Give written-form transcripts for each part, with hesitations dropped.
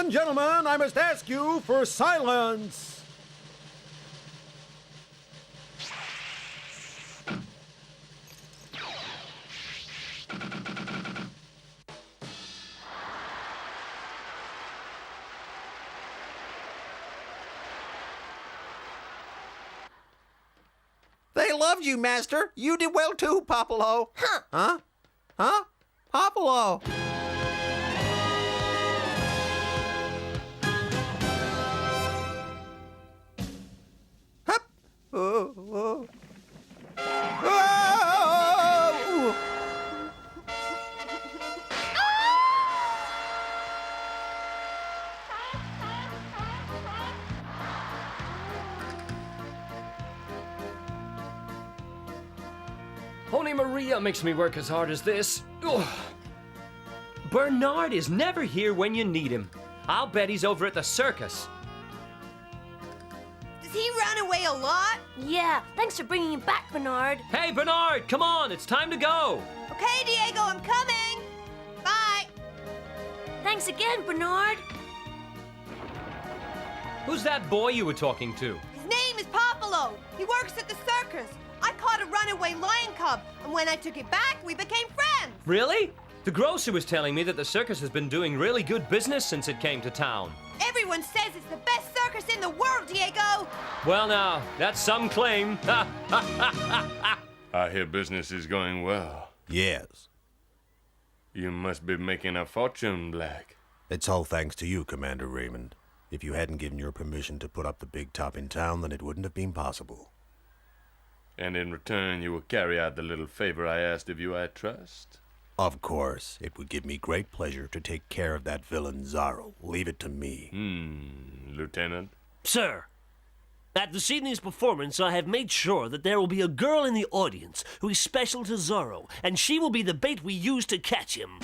and gentlemen, I must ask you for silence. They loved you, Master. You did well too, Popolo. Huh? Huh? Huh? Popolo. Hup. Oh, oh. Oh! Only Maria makes me work as hard as this. Ugh. Bernard is never here when you need him. I'll bet he's over at the circus. Does he run away a lot? Yeah, thanks for bringing him back, Bernard. Hey, Bernard, come on, it's time to go. Okay, Diego, I'm coming. Bye. Thanks again, Bernard. Who's that boy you were talking to? His name is Popolo. He works at the circus. I caught a runaway lion cub, and when I took it back, we became friends. Really? The grocer was telling me that the circus has been doing really good business since it came to town. Everyone says it's the best circus in the world, Diego. Well now, that's some claim. I hear business is going well. Yes. You must be making a fortune, Black. It's all thanks to you, Commander Raymond. If you hadn't given your permission to put up the big top in town, then it wouldn't have been possible. And in return, you will carry out the little favor I asked of you, I trust? Of course, it would give me great pleasure to take care of that villain Zorro. Leave it to me. Lieutenant? Sir, at this evening's performance, I have made sure that there will be a girl in the audience who is special to Zorro, and she will be the bait we use to catch him.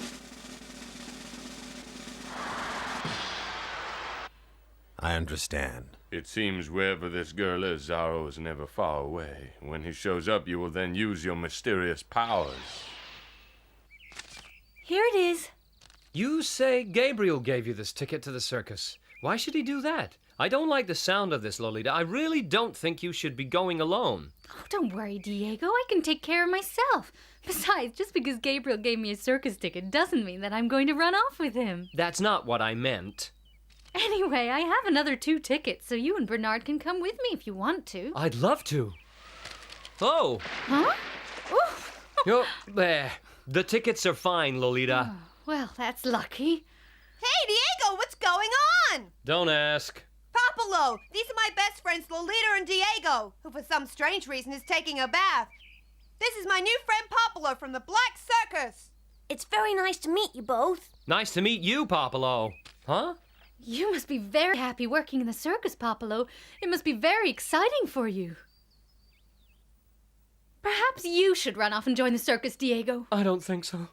I understand. It seems wherever this girl is, Zorro is never far away. When he shows up, you will then use your mysterious powers. Here it is. You say Gabriel gave you this ticket to the circus. Why should he do that? I don't like the sound of this, Lolita. I really don't think you should be going alone. Oh, don't worry, Diego. I can take care of myself. Besides, just because Gabriel gave me a circus ticket doesn't mean that I'm going to run off with him. That's not what I meant. Anyway, I have another 2 tickets, so you and Bernard can come with me if you want to. I'd love to. Oh. Huh? Oof. Oh, there. The tickets are fine, Lolita. Oh, well, that's lucky. Hey, Diego, what's going on? Don't ask. Popolo, these are my best friends, Lolita and Diego, who for some strange reason is taking a bath. This is my new friend Popolo from the Black Circus. It's very nice to meet you both. Nice to meet you, Popolo. Huh? You must be very happy working in the circus, Popolo. It must be very exciting for you. Perhaps you should run off and join the circus, Diego. I don't think so.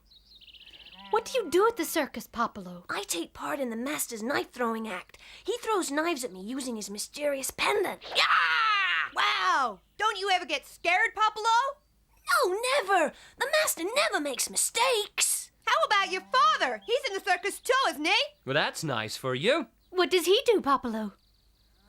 What do you do at the circus, Popolo? I take part in the master's knife-throwing act. He throws knives at me using his mysterious pendant. Yeah! Wow, don't you ever get scared, Popolo? No, never. The master never makes mistakes. How about your father? He's in the circus too, isn't he? Well, that's nice for you. What does he do, Popolo?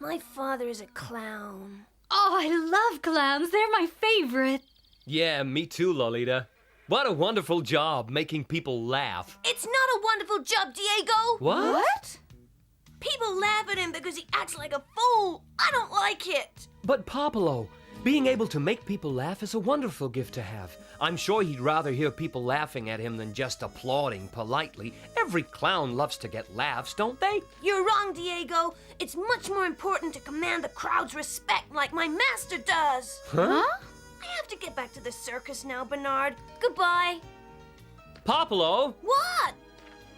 My father is a clown. Oh, I love clowns. They're my favorite. Yeah, me too, Lolita. What a wonderful job making people laugh. It's not a wonderful job, Diego. What? People laugh at him because he acts like a fool. I don't like it. But Popolo, being able to make people laugh is a wonderful gift to have. I'm sure he'd rather hear people laughing at him than just applauding politely. Every clown loves to get laughs, don't they? You're wrong, Diego. It's much more important to command the crowd's respect like my master does. Huh? I have to get back to the circus now, Bernard. Goodbye. Popolo, What?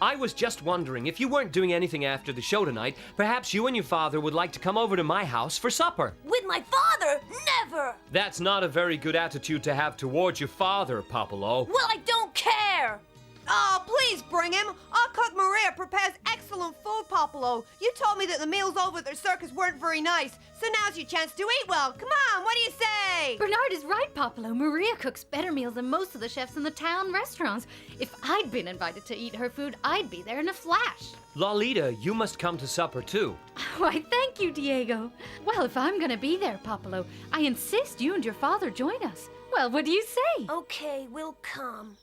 I was just wondering, if you weren't doing anything after the show tonight, perhaps you and your father would like to come over to my house for supper. With my father? Never! That's not a very good attitude to have towards your father, Popolo. Well, I don't care! Oh, please bring him. Our cook Maria prepares excellent food, Popolo. You told me that the meals over at the circus weren't very nice, so now's your chance to eat well. Come on, what do you say? Bernard is right, Popolo. Maria cooks better meals than most of the chefs in the town restaurants. If I'd been invited to eat her food, I'd be there in a flash. Lolita, you must come to supper too. Why, thank you, Diego. Well, if I'm gonna be there, Popolo, I insist you and your father join us. Well, what do you say? Okay, we'll come.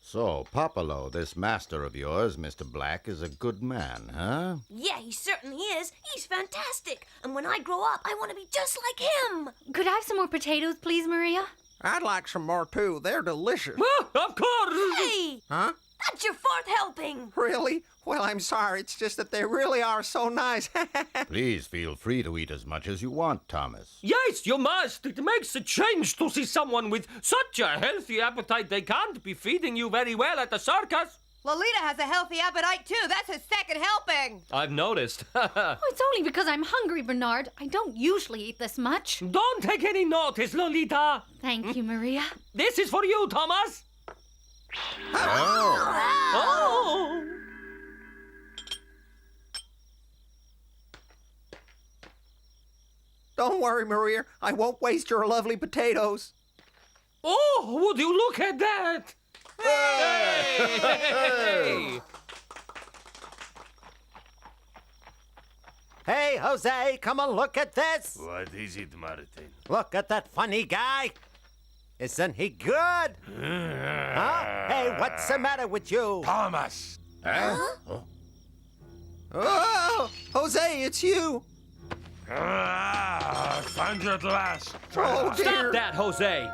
So, Popolo, this master of yours, Mr. Black, is a good man, huh? Yeah, he certainly is. He's fantastic. And when I grow up, I want to be just like him. Could I have some more potatoes, please, Maria? I'd like some more, too. They're delicious. Of course! Hey! Huh? That's your fourth helping. Really? Well, I'm sorry. It's just that they really are so nice. Please feel free to eat as much as you want, Thomas. Yes, you must. It makes a change to see someone with such a healthy appetite they can't be feeding you very well at the circus. Lolita has a healthy appetite, too. That's her second helping. I've noticed. Oh, it's only because I'm hungry, Bernard. I don't usually eat this much. Don't take any notice, Lolita. Thank you, Maria. This is for you, Thomas. Oh! Oh! Don't worry, Maria. I won't waste your lovely potatoes. Oh, would you look at that? Hey! Hey, Jose, come and look at this. What is it, Martin? Look at that funny guy. Isn't he good? Huh? Hey, what's the matter with you? Thomas! Huh? Oh, Jose, it's you. I found you at last. Oh, dear. Stop that, Jose!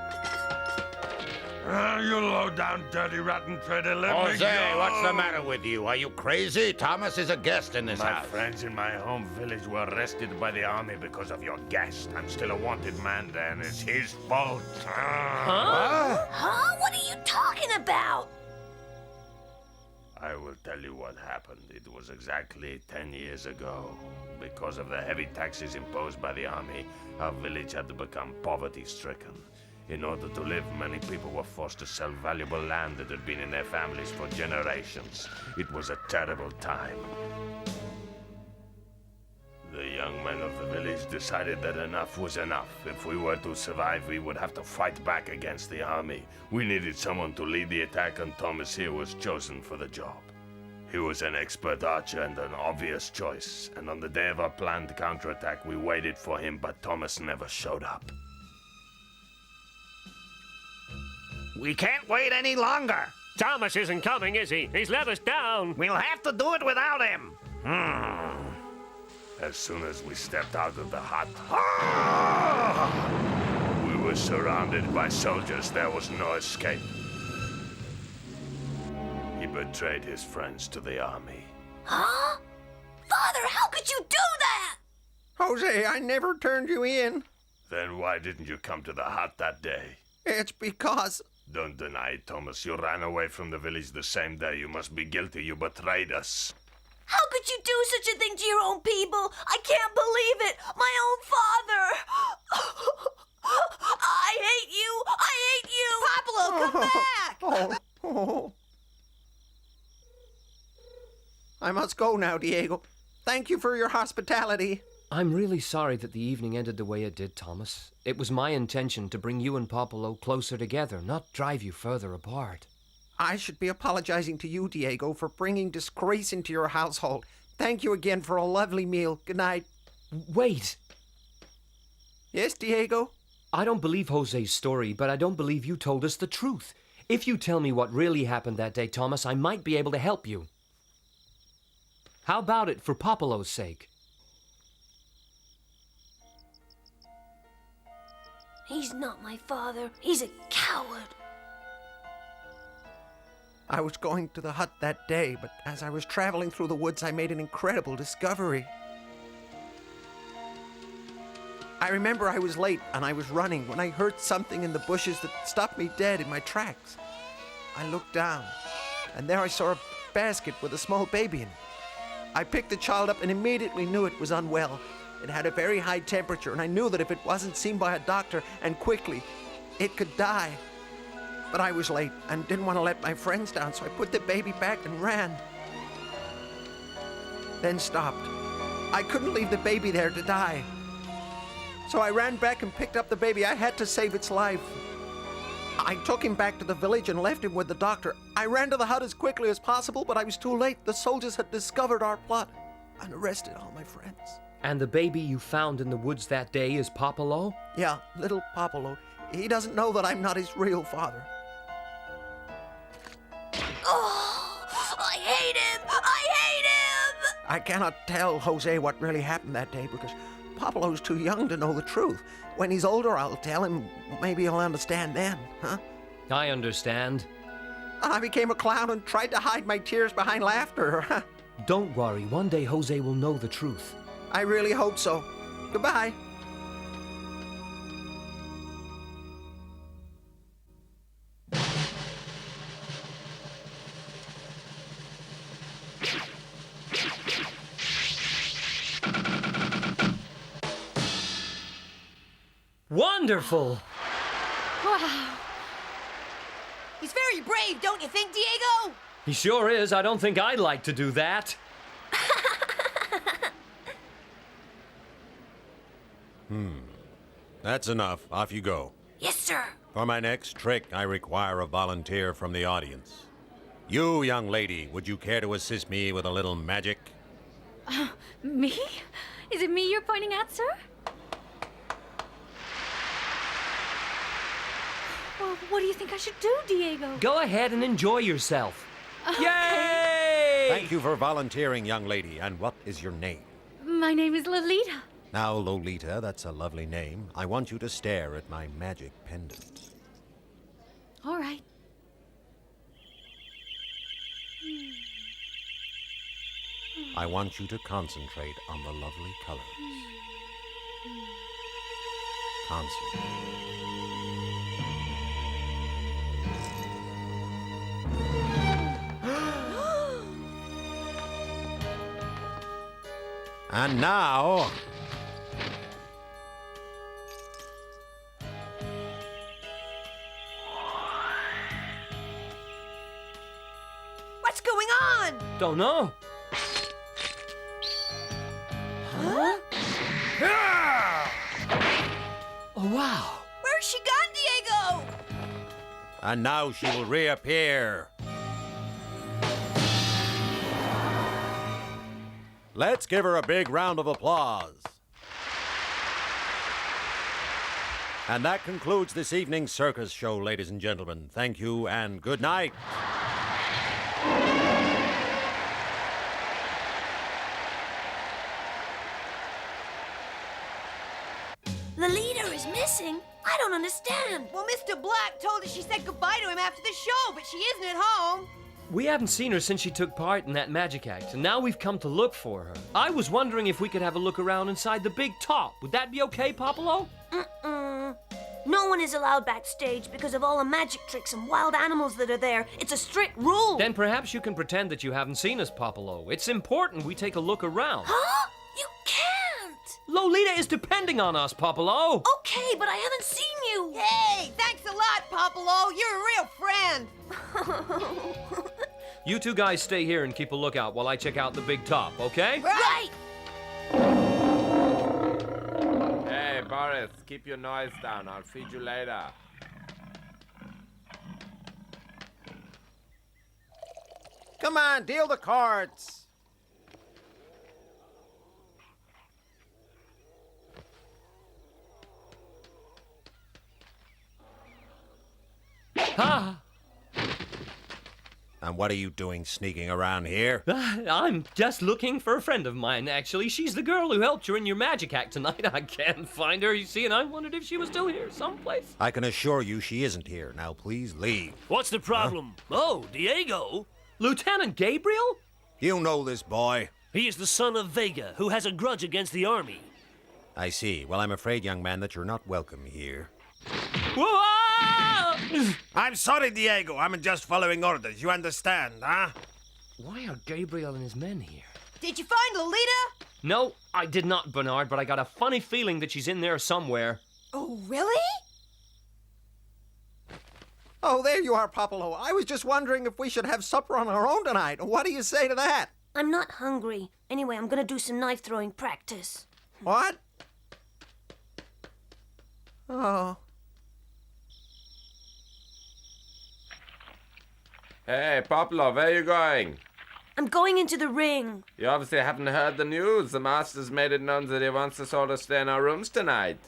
You low-down, dirty, rotten traitor, let me Jose, go. what's the matter with you? Are you crazy? Thomas is a guest in this My house. friends in my home village were arrested by the army because of your guest. I'm still a wanted man there, and it's his fault. Huh? Huh? What are you talking about? I will tell you what happened. It was exactly 10 years ago. Because of the heavy taxes imposed by the army, our village had to become poverty-stricken. In order to live, many people were forced to sell valuable land that had been in their families for generations. It was a terrible time. The young men of the village decided that enough was enough. If we were to survive, we would have to fight back against the army. We needed someone to lead the attack, and Thomas here was chosen for the job. He was an expert archer and an obvious choice, and on the day of our planned counterattack, we waited for him, but Thomas never showed up. We can't wait any longer. Thomas isn't coming, is he? He's let us down. We'll have to do it without him. As soon as we stepped out of the hut, we were surrounded by soldiers. There was no escape. He betrayed his friends to the army. Huh? Father, how could you do that? Jose, I never turned you in. Then why didn't you come to the hut that day? It's because... Don't deny it, Thomas. You ran away from the village the same day. You must be guilty. You betrayed us. How could you do such a thing to your own people? I can't believe it. My own father. I hate you. I hate you. Popolo, come back! Oh. I must go now, Diego. Thank you for your hospitality. I'm really sorry that the evening ended the way it did, Thomas. It was my intention to bring you and Popolo closer together, not drive you further apart. I should be apologizing to you, Diego, for bringing disgrace into your household. Thank you again for a lovely meal. Good night. Wait! Yes, Diego? I don't believe Jose's story, but I don't believe you told us the truth. If you tell me what really happened that day, Thomas, I might be able to help you. How about it for Popolo's sake? He's not my father. He's a coward. I was going to the hut that day, but as I was traveling through the woods, I made an incredible discovery. I remember I was late and I was running when I heard something in the bushes that stopped me dead in my tracks. I looked down, and there I saw a basket with a small baby in it. I picked the child up and immediately knew it was unwell. It had a very high temperature, and I knew that if it wasn't seen by a doctor and quickly, it could die. But I was late and didn't want to let my friends down, so I put the baby back and ran. Then stopped. I couldn't leave the baby there to die. So I ran back and picked up the baby. I had to save its life. I took him back to the village and left him with the doctor. I ran to the hut as quickly as possible, but I was too late. The soldiers had discovered our plot and arrested all my friends. And the baby you found in the woods that day is Popolo? Yeah, little Popolo. He doesn't know that I'm not his real father. Oh, I hate him! I hate him! I cannot tell Jose what really happened that day because Popolo's too young to know the truth. When he's older, I'll tell him. Maybe he'll understand then, huh? I understand. And I became a clown and tried to hide my tears behind laughter. Don't worry, one day Jose will know the truth. I really hope so. Goodbye. Wonderful! Wow. He's very brave, don't you think, Diego? He sure is. I don't think I'd like to do that. That's enough. Off you go. Yes, sir. For my next trick, I require a volunteer from the audience. You, young lady, would you care to assist me with a little magic? Me? Is it me you're pointing at, sir? Well, what do you think I should do, Diego? Go ahead and enjoy yourself. Yay! Thank you for volunteering, young lady. And what is your name? My name is Lolita. Now, Lolita, that's a lovely name. I want you to stare at my magic pendant. All right. I want you to concentrate on the lovely colors. Concentrate. And now... What's going on? Don't know. Huh? Oh, wow. Where's she gone, Diego? And now she will reappear. Let's give her a big round of applause. And that concludes this evening's circus show, ladies and gentlemen. Thank you and good night. Lolita is missing? I don't understand. Well, Mr. Black told us she said goodbye to him after the show, but she isn't at home. We haven't seen her since she took part in that magic act, and now we've come to look for her. I was wondering if we could have a look around inside the big top. Would that be okay, Popolo? No one is allowed backstage because of all the magic tricks and wild animals that are there. It's a strict rule. Then perhaps you can pretend that you haven't seen us, Popolo. It's important we take a look around. Huh? You can't. Lolita is depending on us, Popolo. Okay, but I haven't seen you. Hey, thanks a lot, Popolo. You're a real friend. You two guys stay here and keep a lookout while I check out the big top, okay? Right. Hey, Boris, keep your noise down. I'll feed you later. Come on, deal the cards. Ah, And what are you doing sneaking around here? I'm just looking for a friend of mine, actually. She's the girl who helped you in your magic act tonight. I can't find her, you see, and I wondered if she was still here someplace. I can assure you she isn't here. Now please leave. What's the problem? Oh, Diego. Lieutenant Gabriel? You know this boy. He is the son of Vega, who has a grudge against the army. I see. Well, I'm afraid, young man, that you're not welcome here. Whoa! I'm sorry, Diego. I'm just following orders. You understand, huh? Why are Gabriel and his men here? Did you find Lolita? No, I did not, Bernard, but I got a funny feeling that she's in there somewhere. Oh, really? Oh, there you are, Popolo. I was just wondering if we should have supper on our own tonight. What do you say to that? I'm not hungry. Anyway, I'm gonna do some knife throwing practice. What? Oh. Hey, Poplo, where are you going? I'm going into the ring. You obviously haven't heard the news. The master's made it known that he wants us all to stay in our rooms tonight.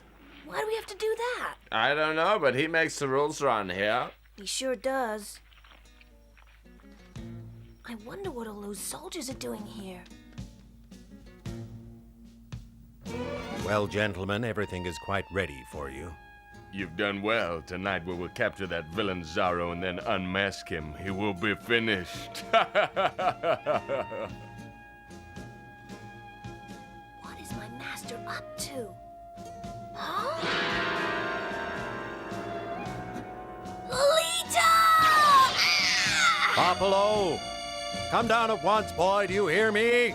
Why do we have to do that? I don't know, but he makes the rules around here. He sure does. I wonder what all those soldiers are doing here. Well, gentlemen, everything is quite ready for you. You've done well. Tonight we will capture that villain Zorro and then unmask him. He will be finished. What is my master up to? Huh? Lolita! Popolo! Come down at once, boy. Do you hear me?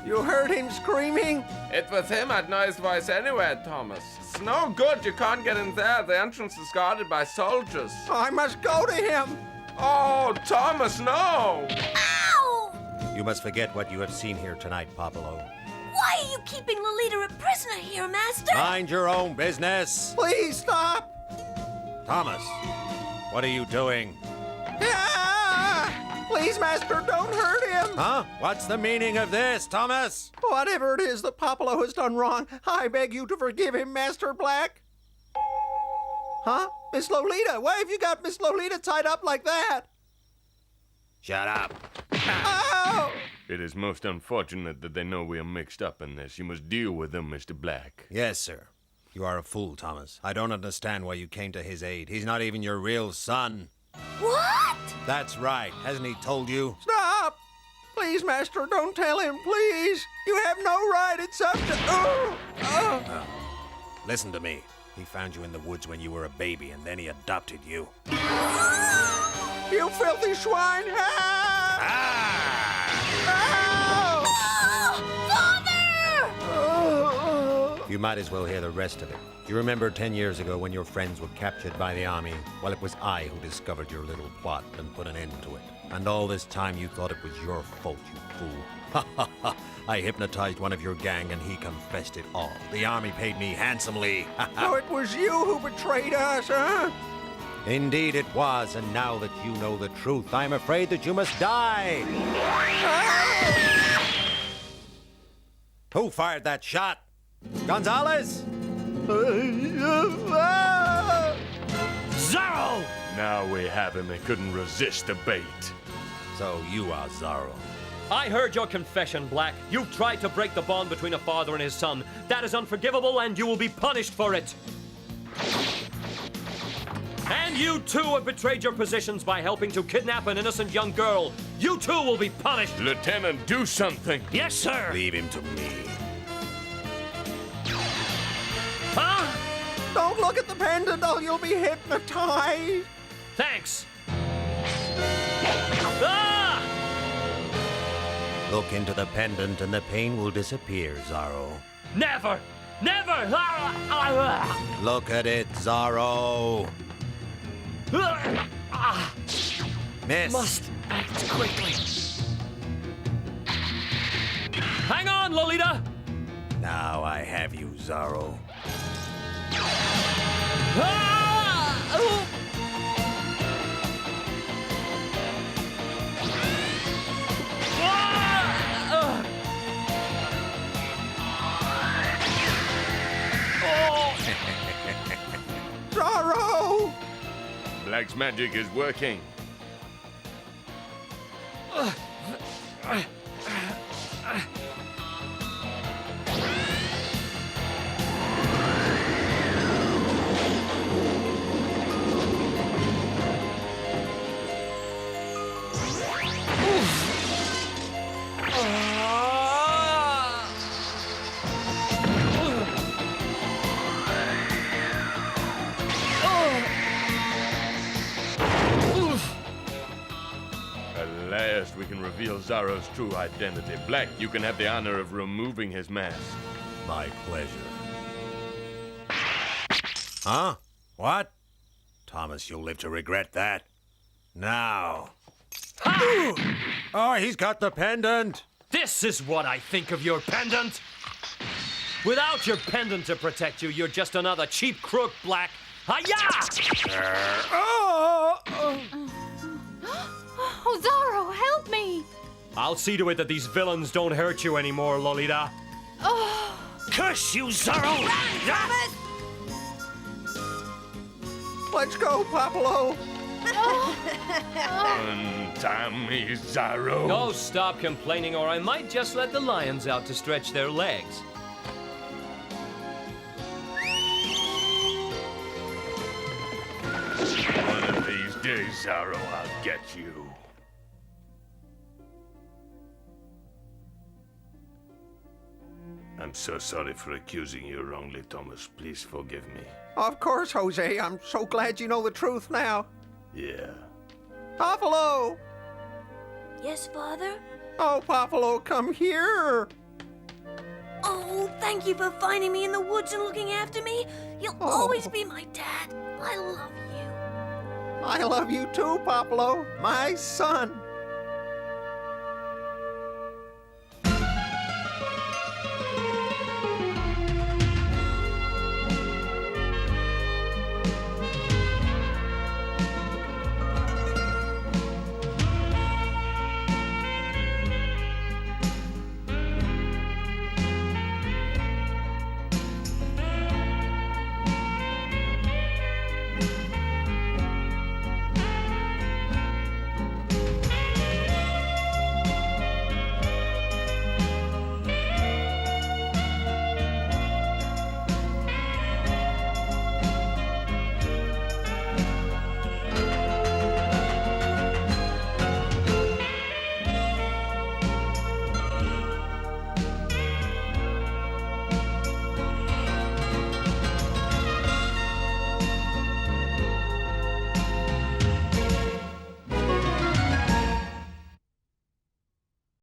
You heard him screaming? It was him. I'd know his voice anywhere, Thomas. It's no good. You can't get in there. The entrance is guarded by soldiers. I must go to him. Oh, Thomas, no! Ow! You must forget what you have seen here tonight, Popolo. Why are you keeping Lolita a prisoner here, Master? Mind your own business. Please stop. Thomas, what are you doing? Ah! Please, Master, don't hurt him. Huh? What's the meaning of this, Thomas? Whatever it is that Popolo has done wrong, I beg you to forgive him, Master Black. Huh? Miss Lolita? Why have you got Miss Lolita tied up like that? Shut up. Ow! It is most unfortunate that they know we are mixed up in this. You must deal with them, Mr. Black. Yes, sir. You are a fool, Thomas. I don't understand why you came to his aid. He's not even your real son. What? That's right. Hasn't he told you? Stop! Please, Master, don't tell him, please. You have no right. It's up to... Oh. Listen to me. He found you in the woods when you were a baby, and then he adopted you. You filthy swine! You might as well hear the rest of it. Do you remember 10 years ago when your friends were captured by the army? Well, it was I who discovered your little plot and put an end to it. And all this time you thought it was your fault, you fool. Ha ha ha! I hypnotized one of your gang and he confessed it all. The army paid me handsomely. So it was you who betrayed us, huh? Indeed it was, and now that you know the truth, I'm afraid that you must die. Who fired that shot? Gonzalez? Zorro! Now we have him. He couldn't resist the bait. So you are Zorro. I heard your confession, Black. You've tried to break the bond between a father and his son. That is unforgivable, and you will be punished for it. And you too have betrayed your positions by helping to kidnap an innocent young girl. You too will be punished. Lieutenant, do something. Yes, sir. Leave him to me. Huh? Don't look at the pendant or you'll be hypnotized. Thanks. Ah! Look into the pendant and the pain will disappear, Zorro. Never! Never! Look at it, Zorro. Miss. Must act quickly. Hang on, Lolita! Now I have you, Zorro. Zorro! Black's magic is working. At last we can reveal Zorro's true identity. Black, you can have the honor of removing his mask. My pleasure. Huh? What? Thomas, you'll live to regret that. Now. Oh, he's got the pendant. This is what I think of your pendant. Without your pendant to protect you, you're just another cheap crook, Black. Hi-ya! Oh, Zorro, help me! I'll see to it that these villains don't hurt you anymore, Lolita. Oh. Curse you, Zorro! Thomas! Let's go, Popolo. Untie me, Zorro. No, stop complaining, or I might just let the lions out to stretch their legs. One of these days, Zorro, I'll get you. I'm so sorry for accusing you wrongly, Thomas. Please forgive me. Of course, Jose. I'm so glad you know the truth now. Yeah. Popolo! Yes, Father? Oh, Popolo, come here. Oh, thank you for finding me in the woods and looking after me. You'll always be my dad. I love you. I love you too, Popolo, my son.